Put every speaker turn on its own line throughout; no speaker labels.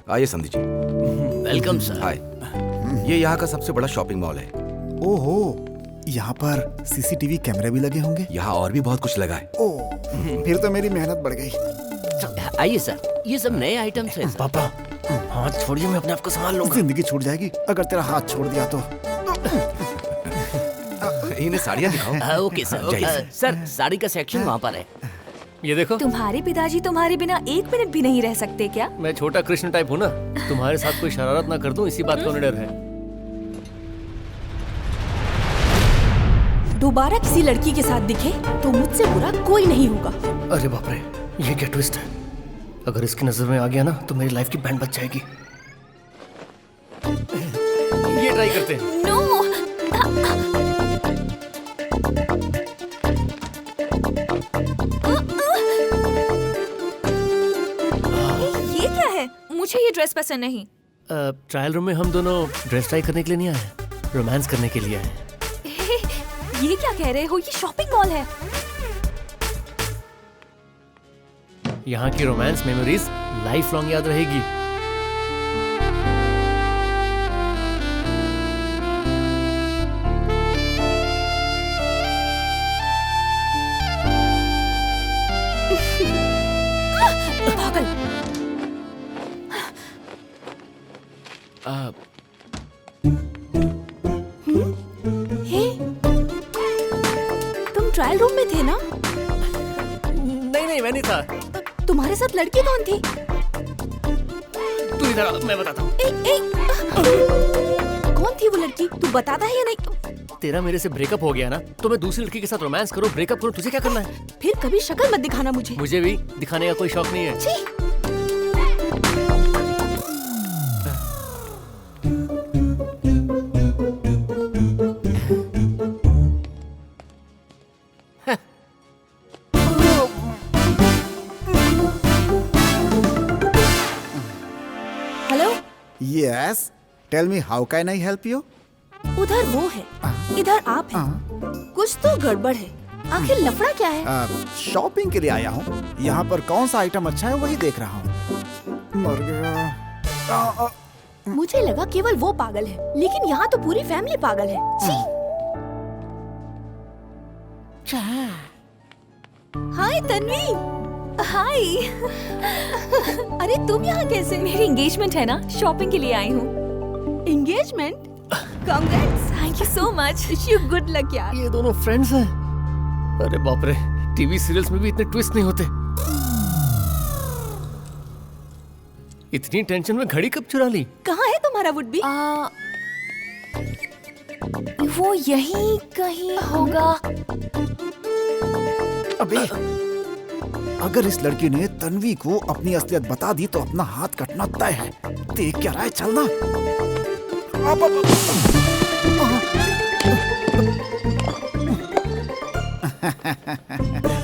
आइए संधि जी।
Welcome sir.
हाय। ये यहाँ का सबसे बड़ा शॉपिंग मॉल है।
ओहो, यहाँ पर सीसीटीवी कैमरे भी लगे होंगे।
यहाँ और भी बहुत कुछ लगा है।
ओह, फिर तो मेरी मेहनत बढ़ गई।
आइए सर, ये सब नए आइटम्स हैं।
पापा हाथ छोड़िए, मैं अपने आप को संभाल लूंगा।
जिंदगी छूट जाएगी अगर तेरा हाथ छोड़ दिया तो।
इन्हें साड़ियाँ दिखाओ।
Okay sir, okay sir, sari का सेक्शन वहाँ पर है।
ये देखो,
तुम्हारे पिताजी तुम्हारे बिना एक मिनट भी नहीं रह सकते क्या?
मैं छोटा कृष्ण टाइप हूँ ना, तुम्हारे साथ कोई शरारत ना कर दूं, इसी बात का उन्हें डर है।
दोबारा किसी लड़की के साथ दिखे तो मुझसे बुरा कोई नहीं होगा।
अरे बाप रे, ये क्या ट्विस्ट है। अगर इसकी नजर में आ गया ना तो मेरी लाइफ की बैंड बच जाएगी। ये ट्राई करते हैं।
नो, ये क्या है? मुझे ये ड्रेस पसंद नहीं।
ट्रायल रूम में हम दोनों ड्रेस ट्राई करने के लिए नहीं आए, रोमांस करने के लिए आए।
ये क्या कह रहे हो? ये शॉपिंग मॉल है।
यहाँ की रोमांस मेमोरीज लाइफ लॉन्ग याद रहेगी।
पागल। तुम ट्रायल रूम में थे ना?
नहीं, मैं नहीं था।
तुम्हारे साथ लड़की कौन थी?
तू इधर आ, मैं बताता हूँ।
कौन थी वो लड़की? तू बताता है या नहीं?
तेरा मेरे से ब्रेकअप हो गया ना, तो मैं दूसरी लड़की के साथ रोमांस करूँ, ब्रेकअप करूँ, तुझे क्या करना है?
फिर कभी शक्ल मत दिखाना मुझे।
मुझे भी दिखाने का कोई शौक नहीं है।
छी। Hello,
Yes, tell me how can I help you?
उधर वो है, इधर आप हैं। कुछ तो गड़बड़ है। आखिर लफड़ा क्या है?
शॉपिंग के लिए आया हूँ। यहाँ पर कौन सा आइटम अच्छा है वही देख रहा हूँ। मर गया।
मुझे लगा केवल वो पागल है, लेकिन यहाँ तो पूरी फैमिली पागल है। छी। हाय तन्वी। हाय। अरे तुम यहाँ कैसे? मेरी एंगेजमेंट है ना, शॉपिंग के लिए आई हूँ। Engagement? Congrats, thank you so much. Wish you good luck यार।
ये दोनों फ्रेंड्स हैं। अरे बाप रे, टीवी सीरियल्स में भी इतने ट्विस्ट नहीं होते। इतनी टेंशन में घड़ी कब चुरा ली?
कहाँ है तुम्हारा वुड बी? वो यहीं कहीं होगा।
अबे, अगर इस लड़की ने तन्वी को अपनी असलियत बता दी तो अपना हाथ कटना तय है। देख क्या रहा है, चलना।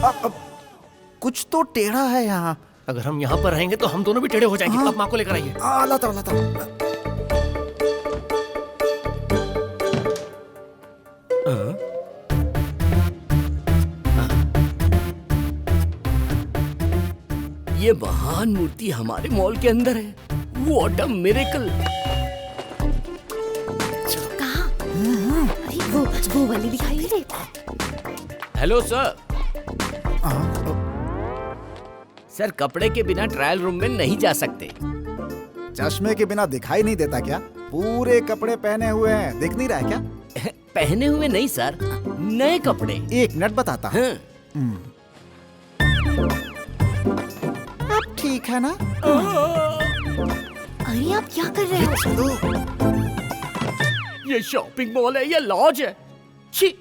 अब कुछ तो टेढ़ा है यहाँ।
अगर हम यहाँ पर रहेंगे तो हम दोनों भी टेढ़े हो जाएंगे। आप माँ को लेकर आइए।
लाता।
ये महान मूर्ति हमारे मॉल के अंदर है। What a miracle.
कहाँ? अरे वो वाली दिखाई दे।
Hello sir. सर, कपड़े के बिना ट्रायल रूम में नहीं जा सकते।
चश्मे के बिना दिखाई नहीं देता क्या? पूरे कपड़े पहने हुए हैं, देख नहीं रहा है क्या?
पहने हुए नहीं सर, नए कपड़े।
एक मिनट बताता हूँ।
हाँ।
अब ठीक है ना?
अरे आप क्या कर रहे हो?
ये शॉपिंग मॉल है या लॉज है? छी।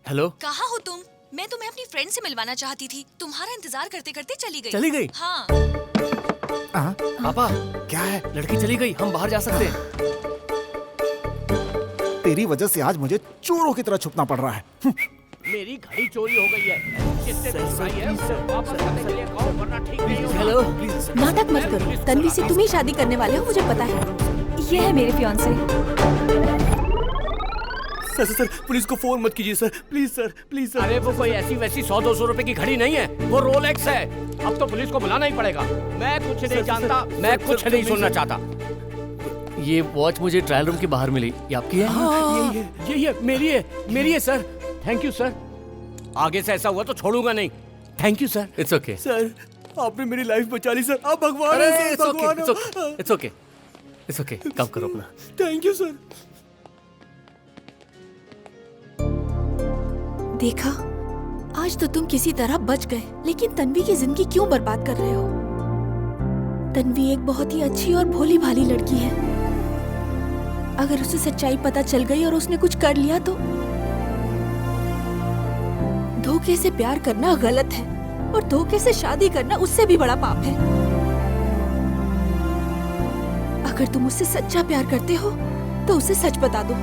हेलो,
कहाँ हो तुम? मैं तुम्हें अपनी फ्रेंड से मिलवाना चाहती थी। तुम्हारा इंतजार करते करते चली गई।
चली गई?
हाँ।
पापा
क्या है?
लड़की चली गई, हम बाहर जा सकते हैं।
तेरी वजह से आज मुझे चोरों की तरह छुपना पड़ रहा है।
मेरी घड़ी चोरी हो गई है। किसने चुराई है? उसे वापस करने के लिए कहो, वरना ठीक नहीं होगा।
हेलो,
नाटक मत करो। तन्वी से तुम ही शादी करने वाले हो, मुझे पता है। ये है मेरे फियांसे।
सर पुलिस को फोन मत कीजिए sir, please sir, please sir.
अरे वो कोई ऐसी वैसी 100-200 रुपए की घड़ी नहीं है, वो रोलेक्स है। अब तो पुलिस को बुलाना ही पड़ेगा। मैं कुछ नहीं जानता, मैं कुछ नहीं सुनना चाहता।
ये वॉच मुझे ट्रायल रूम के बाहर मिली, ये आपकी है?
ये मेरी है सर। Thank you sir. आगे से ऐसा हुआ तो छोड़ूंगा नहीं। Thank you sir.
It's okay
sir आपने मेरी लाइफ बचा ली सर। आप भगवान हैं सर, भगवान हैं।
इट्स ओके, काम करो अपना।
Thank you sir.
देखा, आज तो तुम किसी तरह बच गए, लेकिन तन्वी की जिंदगी क्यों बर्बाद कर रहे हो? तन्वी एक बहुत ही अच्छी और भोली भाली लड़की है। अगर उसे सच्चाई पता चल गई और उसने कुछ कर लिया तो धोखे से प्यार करना गलत है और धोखे से शादी करना उससे भी बड़ा पाप है। अगर तुम उससे सच्चा प्यार करते हो तो उसे सच बता दो।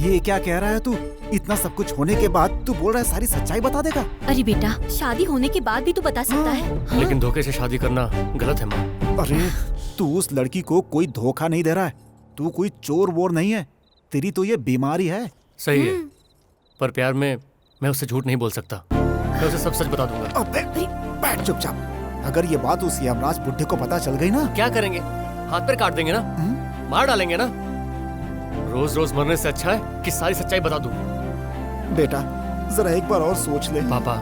ये क्या कह रहा है तू? इतना सब कुछ होने के बाद तू बोल रहा है सारी सच्चाई बता देगा?
अरे बेटा, शादी होने के बाद भी तू बता सकता है। हाँ?
लेकिन धोखे से शादी करना गलत है माँ।
अरे तू उस लड़की को कोई धोखा नहीं दे रहा है। तू कोई चोर वोर नहीं है। तेरी तो ये बीमारी है।
सही है, पर प्यार में मैं उससे झूठ नहीं बोल सकता। मैं उसे सब सच बता दूंगा।
अबे बैठ चुपचाप। अगर ये बात उस यमराज बुड्ढे को पता चल गई ना,
क्या करेंगे? हाथ पैर काट देंगे ना, मार डालेंगे ना। रोज रोज मरने से अच्छा है कि सारी सच्चाई बता दूं।
बेटा जरा एक बार और सोच ले।
पापा,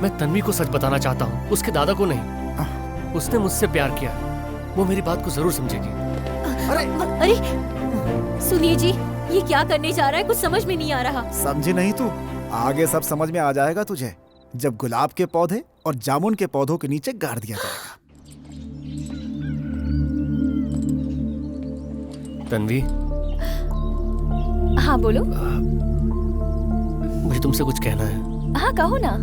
मैं तन्वी को सच बताना चाहता हूँ, उसके दादा को नहीं। उसने मुझसे प्यार किया, वो मेरी बात को जरूर समझेगी।
अरे सुनिए जी, ये क्या करने जा रहा है? कुछ समझ में नहीं आ रहा।
समझी नहीं तू? आगे सब समझ में आ जाएगा तुझे, जब गुलाब के पौधे और जामुन के पौधों के नीचे गाड़ दिया जाएगा।
तन्वी,
हाँ बोलो।
मुझे तुमसे कुछ कहना है।
हाँ कहो ना।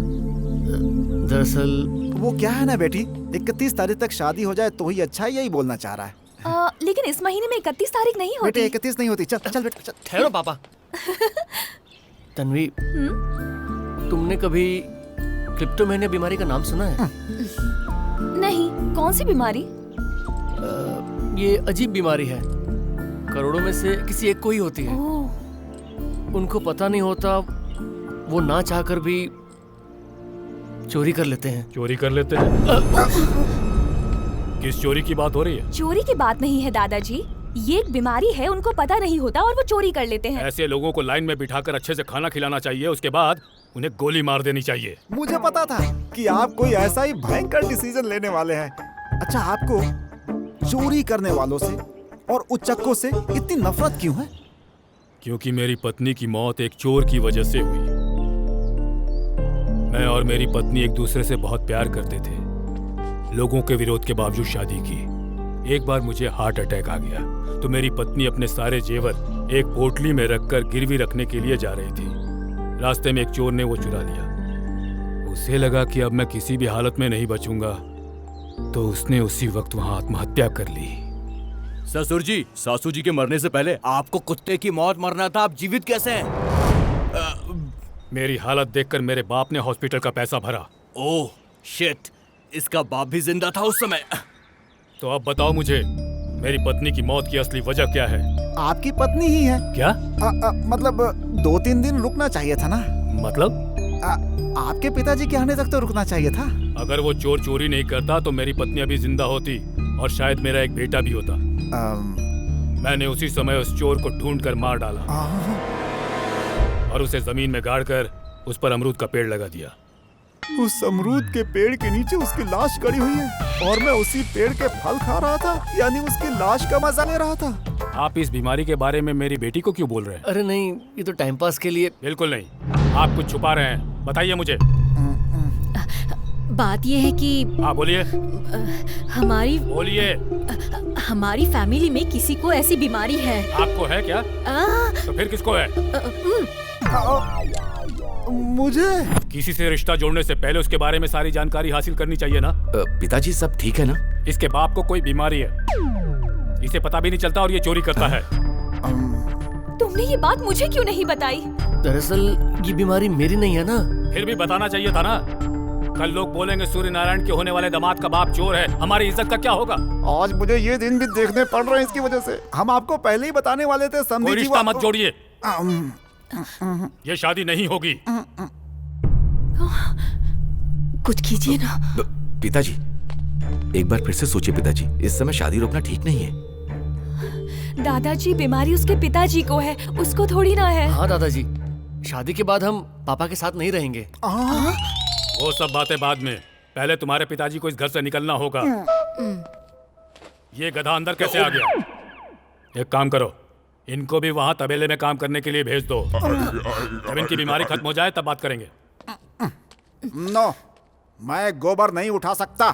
दरअसल
वो क्या है ना बेटी, 31 तारीख तक शादी हो जाए तो ही अच्छा है, यही बोलना चाह रहा है।
लेकिन इस महीने में 31 तारीख नहीं होती।
बेटे 31 नहीं होती। चल चल बेटा चल।
ठहरो पापा। तन्वी, तुमने कभी क्लिप्टोमेनिया बीमारी का नाम सुना है?
नहीं, कौन सी बीमारी?
ये अजीब बीमारी है, करोड़ों में से किसी एक को ही होती है। उनको पता नहीं होता, वो ना चाहकर भी चोरी कर लेते हैं।
चोरी कर लेते हैं? किस चोरी की बात हो रही है?
चोरी की बात नहीं है दादाजी, ये एक बीमारी है, उनको पता नहीं होता और वो चोरी कर लेते हैं।
ऐसे लोगों को लाइन में बिठाकर अच्छे से खाना खिलाना चाहिए, उसके बाद उन्हें गोली मार देनी चाहिए।
मुझे पता था कि आप कोई ऐसा ही भयंकर डिसीजन लेने वाले हैं। अच्छा, आपको चोरी करने वालों से और उच्चक्कों से इतनी नफरत क्यों है?
क्योंकि मेरी पत्नी की मौत एक चोर की वजह से हुई। मैं और मेरी पत्नी एक दूसरे से बहुत प्यार करते थे। लोगों के विरोध के बावजूद शादी की। एक बार मुझे हार्ट अटैक आ गया तो मेरी पत्नी अपने सारे जेवर एक पोटली में रखकर गिरवी रखने के लिए जा रही थी। रास्ते में एक चोर ने वो चुरा लिया। उसे लगा कि अब मैं किसी भी हालत में नहीं बचूंगा, तो उसने उसी वक्त वहां आत्महत्या कर ली।
ससुर जी, सासू जी के मरने से पहले आपको कुत्ते की मौत मरना था, आप जीवित कैसे हैं?
मेरी हालत देखकर मेरे बाप ने हॉस्पिटल का पैसा भरा।
ओह शिट, इसका बाप भी जिंदा था उस समय।
तो अब बताओ मुझे, मेरी पत्नी की मौत की असली वजह क्या है?
आपकी पत्नी ही है।
क्या?
मतलब 2-3 दिन रुकना चाहिए था ना।
मतलब?
आपके पिताजी के आने तक तो रुकना चाहिए था।
अगर वो चोर चोरी नहीं करता तो मेरी पत्नी अभी जिंदा होती और शायद मेरा एक बेटा भी होता। मैंने उसी समय उस चोर को ढूंढकर मार डाला और उसे जमीन में गाड़कर उस पर अमरूद का पेड़ लगा दिया।
उस अमरूद के पेड़ के नीचे उसकी लाश गड़ी हुई है और मैं उसी पेड़ के फल खा रहा था, यानी उसकी लाश का मजा ले रहा था।
आप इस बीमारी के बारे में मेरी बेटी को क्यों बोल रहे हैं?
अरे नहीं, ये तो टाइम पास के लिए।
बिल्कुल नहीं, आप कुछ छुपा रहे हैं, बताइए मुझे।
बात ये है कि
हाँ बोलिए। बोलिए।
हमारी फैमिली में किसी को ऐसी बीमारी है।
आपको है क्या? तो फिर किसको है?
मुझे
किसी से रिश्ता जोड़ने से पहले उसके बारे में सारी जानकारी हासिल करनी चाहिए ना।
पिताजी सब ठीक है ना?
इसके बाप को कोई बीमारी है, इसे पता भी नहीं चलता और ये चोरी करता है।
तुमने ये बात मुझे क्यों नहीं बताई?
दरअसल ये बीमारी मेरी नहीं है ना।
फिर भी बताना चाहिए था ना। कल लोग बोलेंगे सूर्य नारायण के होने वाले दामाद का बाप चोर है, हमारी इज्जत का क्या होगा?
आज मुझे ये दिन भी देखने पड़ रहे हैं इसकी वजह से। हम आपको पहले ही बताने वाले थे
कोई
समझी जी।
रिश्ता मत जोड़िए, ये शादी नहीं होगी।
कुछ कीजिए ना।
पिताजी, एक बार फिर से सोचिए पिताजी, इस समय शादी रोकना ठीक नहीं है।
दादाजी, बीमारी उसके पिताजी को है, उसको थोड़ी ना है।
हाँ दादाजी, शादी के बाद हम पापा के साथ नहीं रहेंगे।
वो सब बातें बाद में, पहले तुम्हारे पिताजी को इस घर से निकलना होगा। ये गधा अंदर कैसे आ गया? एक काम करो, इनको भी वहाँ तबेले में काम करने के लिए भेज दो। जब इनकी बीमारी खत्म हो जाए तब बात करेंगे।
नो, मैं गोबर नहीं उठा सकता।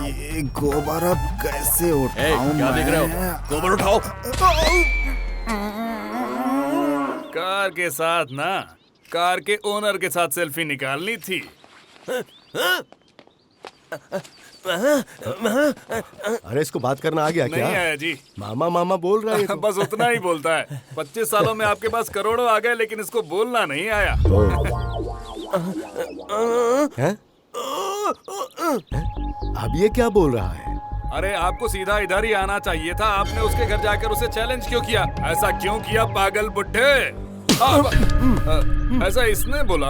ये गोबर अब कैसे उठाऊं?
क्या देख रहे हो? गोबर उठाओ।
कार के साथ ना, कार के ओनर के साथ सेल्फी निकालनी थी।
अरे इसको बात करना आ गया क्या?
नहीं आया जी।
मामा मामा बोल रहा है ये तो।
बस उतना ही बोलता है। 25 सालों में आपके पास करोड़ों आ गए, लेकिन इसको बोलना नहीं आया।
हैं? अब ये क्या बोल रहा है?
अरे आपको सीधा इधर ही आना चाहिए था। आपने उसके घर जाकर उसे चैलेंज क्यों किया? ऐसा क्यों किया पागल बुड्ढे? ऐसा इसने बोला।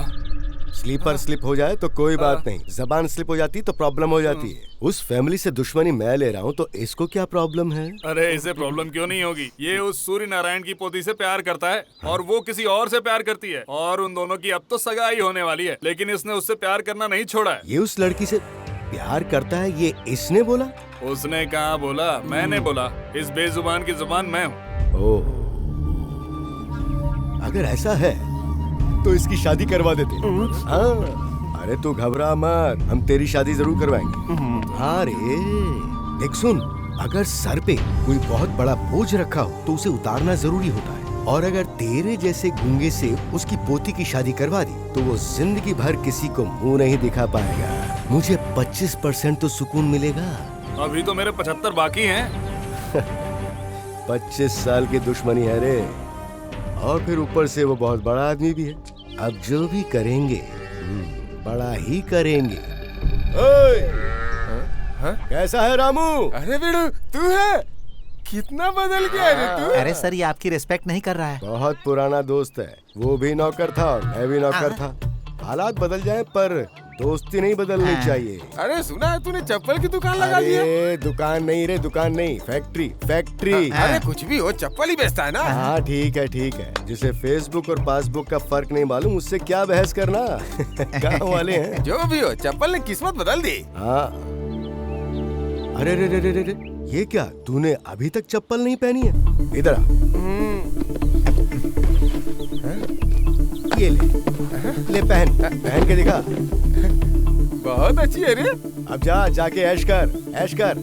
स्लीपर स्लिप हो जाए तो कोई बात नहीं, जबान स्लिप हो जाती तो प्रॉब्लम हो जाती है। उस फैमिली से दुश्मनी मैं ले रहा हूँ तो इसको क्या प्रॉब्लम है?
अरे इसे प्रॉब्लम क्यों नहीं होगी? ये उस सूर्य नारायण की पोती से प्यार करता है और वो किसी और से प्यार करती है, और उन दोनों की अब तो सगाई होने वाली है, लेकिन इसने उससे प्यार करना नहीं छोड़ा है।
ये उस लड़की से प्यार करता है, ये इसने बोला?
उसने कहाँ बोला, मैंने बोला। इस बेजुबान की जुबान मैं हूँ।
ओह, अगर ऐसा है तो इसकी शादी करवा देते। हाँ, अरे तू घबरा मत, हम तेरी शादी जरूर करवाएंगे। अरे देख सुन, अगर सर पे कोई बहुत बड़ा बोझ रखा हो तो उसे उतारना जरूरी होता है, और अगर तेरे जैसे गूंगे से उसकी पोती की शादी करवा दी तो वो जिंदगी भर किसी को मुंह नहीं दिखा पाएगा। मुझे 25% तो सुकून मिलेगा।
अभी तो मेरे 75 बाकी हैं।
25 साल की दुश्मनी है रे, और फिर ऊपर से वो बहुत बड़ा आदमी भी है। अब जो भी करेंगे बड़ा ही करेंगे। कैसा है रामू?
अरे बेड़ू, तू है? कितना बदल गया रे तू?
अरे सर, ये आपकी रिस्पेक्ट नहीं कर रहा है।
बहुत पुराना दोस्त है, वो भी नौकर था और मैं भी नौकर था। हालात बदल जाए पर दोस्ती नहीं बदलनी चाहिए।
अरे सुना है तूने चप्पल की दुकान लगा दी है?
अरे दुकान नहीं रे, दुकान नहीं, फैक्ट्री फैक्ट्री।
अरे कुछ भी हो, चप्पल ही बेचता है ना।
हाँ ठीक है ठीक है, जिसे फेसबुक और पासबुक का फर्क नहीं मालूम उससे क्या बहस करना। गाँव वाले हैं।
जो भी हो, चप्पल ने किस्मत बदल दी।
हाँ, अरे रे रे रे रे रे, ये क्या, तूने अभी तक चप्पल नहीं पहनी है? इधर आ। ये ले पहन, पहन के दिखा।
बहुत अच्छी है रे।
अब जा, जाके ऐश कर, ऐश कर।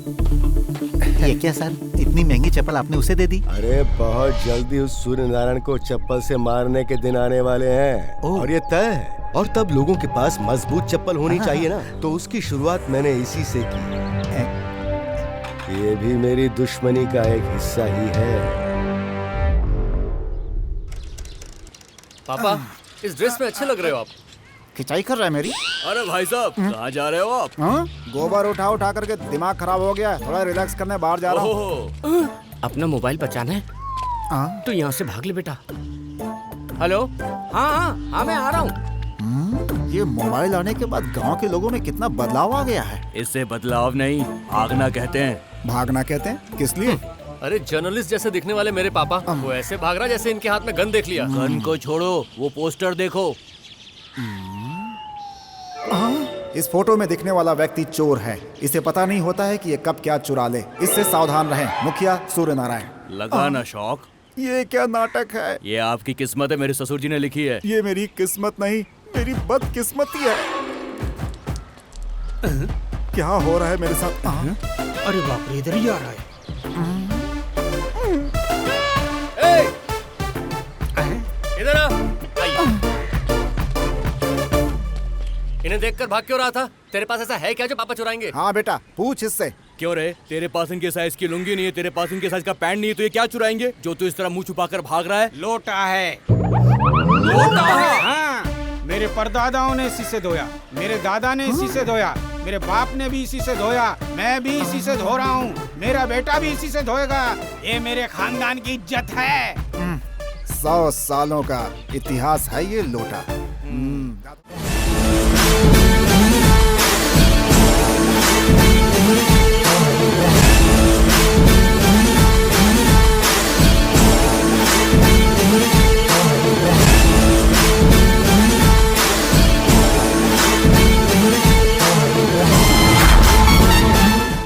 ये क्या सर, इतनी महंगी चप्पल आपने उसे दे दी?
अरे बहुत जल्दी उस सूर्य नारायण को चप्पल से मारने के दिन आने वाले हैं, और ये तय है। और तब लोगों के पास मजबूत चप्पल होनी चाहिए ना, तो उसकी शुरुआत मैंने इसी से की। ये भी मेरी दुश्मनी का एक हिस्सा ही है।
पापा, इस ड्रेस में अच्छे लग रहे हो आप।
खिंचाई कर रहा है मेरी?
अरे भाई साहब, कहाँ जा रहे हो आप?
हाँ? गोबर उठा उठा करके दिमाग खराब हो गया, थोड़ा रिलैक्स करने बाहर जा रहा हूँ।
ओहो,
अपना मोबाइल बचाना है
हाँ?
तो यहाँ से भाग ले बेटा। हेलो, हाँ हाँ हाँ, मैं आ रहा हूँ।
ये मोबाइल आने के बाद गांव के लोगों में कितना बदलाव आ गया है।
इससे बदलाव नहीं, भागना कहते हैं।
भागना कहते हैं? किस लिए?
अरे जर्नलिस्ट जैसे दिखने वाले मेरे पापा, वो ऐसे भाग रहा जैसे इनके हाथ में गन देख लिया।
गन को छोड़ो, वो पोस्टर देखो।
इस फोटो में दिखने वाला व्यक्ति चोर है। इसे पता नहीं होता है कि ये कब क्या चुरा ले। इससे सावधान रहें। मुखिया सूर्य नारायण।
लगा ना शौक?
ये क्या नाटक है?
ये आपकी किस्मत है, मेरे ससुर जी ने लिखी है।
ये मेरी किस्मत नहीं, मेरी बदकिस्मती है। क्या हो रहा है मेरे साथ?
अरे बाप रे, इधर ही आ रहा है।
इधर आ। इन्हें देखकर भाग क्यों रहा था? तेरे पास ऐसा है क्या जो पापा चुराएंगे?
हाँ बेटा, पूछ इससे।
क्यों रे, तेरे पास इनके साइज की लुंगी नहीं है, तेरे पास इनके साइज का पैंट नहीं है, तो ये क्या चुराएंगे जो तू इस तरह मुंह छुपाकर भाग रहा है?
लोटा है।
लोटा है?
हाँ,
मेरे परदादाओं ने इसी से धोया, मेरे दादा ने इसी से धोया, मेरे बाप ने भी इसी से धोया, मैं भी इसी से धो रहा हूँ, मेरा बेटा भी इसी से धोएगा। ये मेरे खानदान की इज्जत है।
100 सालों का इतिहास है ये लोटा।